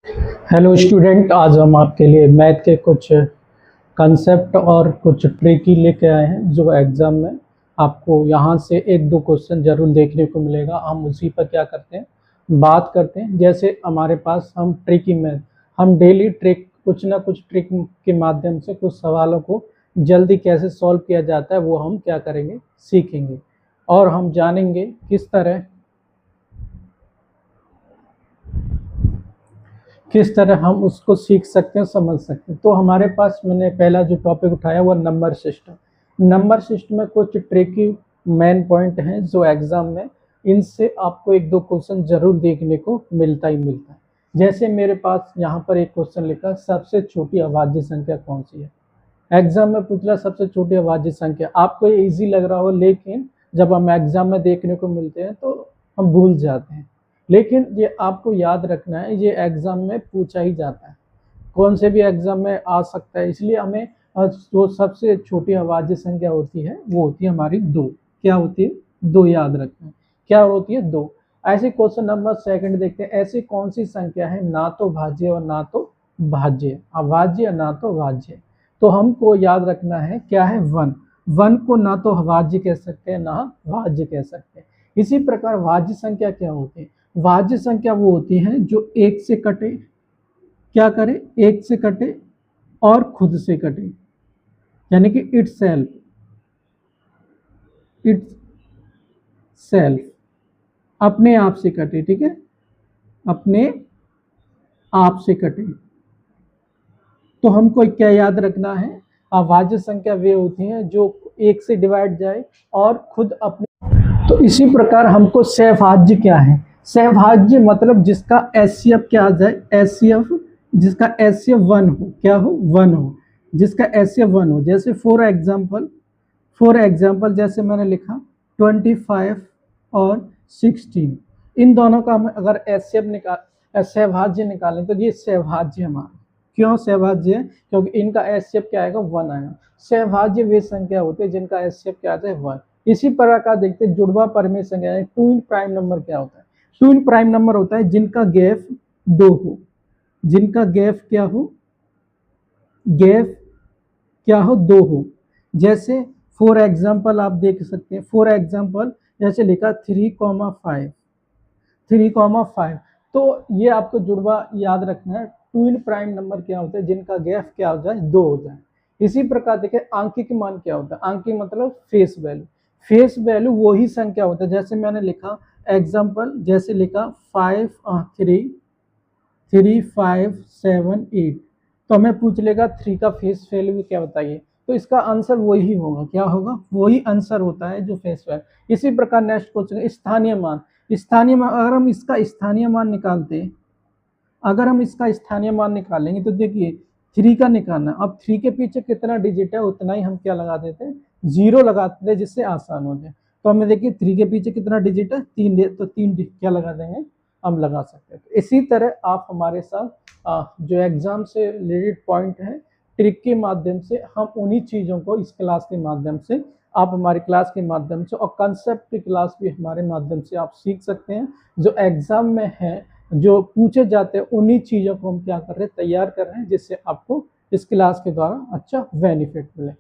Hello student, आज हम आपके लिए मैथ के कुछ कंसेप्ट और कुछ ट्रिकी लेके आए हैं जो एग्ज़ाम में आपको यहाँ से एक दो क्वेश्चन ज़रूर देखने को मिलेगा। हम उसी पर क्या करते हैं, बात करते हैं। जैसे हमारे पास हम ट्रिकी मैथ, हम डेली ट्रिक कुछ ना कुछ ट्रिक के माध्यम से कुछ सवालों को जल्दी कैसे सॉल्व किया जाता है वो हम क्या करेंगे, सीखेंगे। और हम जानेंगे किस तरह हम उसको सीख सकते हैं, समझ सकते हैं। तो हमारे पास मैंने पहला जो टॉपिक उठाया वो नंबर सिस्टम। नंबर सिस्टम में कुछ ट्रिकी मेन पॉइंट हैं जो एग्जाम में इनसे आपको एक दो क्वेश्चन जरूर देखने को मिलता ही मिलता है। जैसे मेरे पास यहाँ पर एक क्वेश्चन लिखा, सबसे छोटी अभाज्य संख्या कौन सी है। एग्जाम में पूछ रहा सबसे छोटी अभाज्य संख्या। आपको ये इजी लग रहा हो, लेकिन जब हम एग्जाम में देखने को मिलते हैं तो हम भूल जाते हैं। लेकिन ये आपको याद रखना है, ये एग्जाम में पूछा ही जाता है, कौन से भी एग्जाम में आ सकता है। इसलिए हमें जो सबसे छोटी अभाज्य संख्या होती है वो होती है हमारी दो। क्या होती है? दो। याद रखना है क्या होती है, दो। ऐसे क्वेश्चन नंबर सेकंड देखते हैं। ऐसी कौन सी संख्या है ना तो भाज्य और ना तो भाज्य, अभाज्य ना तो भाज्य। तो हमको याद रखना है क्या है, वन। वन को ना तो भाज्य कह सकते हैं ना भाज्य कह सकते हैं। इसी प्रकार भाज्य संख्या क्या होती है, भाज्य संख्या वो होती है जो एक से कटे, क्या करे, एक से कटे और खुद से कटे, यानी कि इट्स सेल्फ, अपने आप से कटे। ठीक है, अपने आप से कटे। तो हमको क्या याद रखना है, अभाज्य संख्या वे होती हैं जो एक से डिवाइड जाए और खुद अपने। तो इसी प्रकार हमको सहभाज्य क्या है, सहभाज्य मतलब जिसका एचसीएफ क्या आ जाए, एचसीएफ, जिसका एचसीएफ वन हो, क्या हो, वन हो, जिसका एचसीएफ वन हो। जैसे फॉर एग्जाम्पल जैसे मैंने लिखा 25 और 16, इन दोनों का हम अगर एचसीएफ निकाल, सहभाज्य निकालें तो ये सहभाज्य हमारा। क्यों सहभाज्य है? क्योंकि इनका एचसीएफ क्या आएगा, वन आएगा। सहभाज्य वे संख्या होते हैं जिनका एचसीएफ क्या आता है, वन। इसी प्रकार देखते हैं जुड़वा परमेय संख्या, टू इन प्राइम नंबर क्या होता है। टू इन प्राइम नंबर होता है जिनका गैप दो हो, जिनका गैप क्या हो, गैप क्या हो, दो हो। जैसे फॉर एग्जाम्पल आप देख सकते हैं, फॉर एग्जाम्पल जैसे लिखा 3,5, 3,5। तो ये आपको जुड़वा याद रखना है। टू इन प्राइम नंबर क्या होता है जिनका गैप क्या हो जाए, दो हो जाए। इसी प्रकार देखिए आंकिक मान क्या होता है, आंकिक मतलब फेस वैल्यू। फेस वैल्यू वही संख्या होता है, जैसे मैंने लिखा एग्जाम्पल, जैसे लिखा 3,5,7,8, तो हमें पूछ लेगा 3 का फेस वैल्यू क्या बताइए, तो इसका आंसर वही होगा, क्या होगा, वही आंसर होता है जो फेस वैल्यू। इसी प्रकार नेक्स्ट क्वेश्चन, स्थानीय मान। स्थानीय मान अगर हम इसका स्थानीय मान निकालते, अगर हम इसका स्थानीय मान निकालेंगे तो देखिए 3 का निकालना, अब 3 के पीछे कितना डिजिट है उतना ही हम क्या लगा देते हैं, जीरो लगा देते हैं, जिससे आसान हो जाए। तो हमें देखिए 3 के पीछे कितना डिजिट है, 3, तो 3 क्या लगा देंगे, हम लगा सकते हैं। तो इसी तरह आप हमारे साथ जो एग्जाम से रिलेटेड पॉइंट है, ट्रिक के माध्यम से हम उन्हीं चीज़ों को इस क्लास के माध्यम से, आप हमारी क्लास के माध्यम से, और कंसेप्ट की क्लास भी हमारे माध्यम से आप सीख सकते हैं। जो एग्जाम में है, जो पूछे जाते हैं, उन्हीं चीज़ों को हम क्या कर रहे हैं, तैयार कर रहे हैं, जिससे आपको इस क्लास के द्वारा अच्छा बेनिफिट मिले।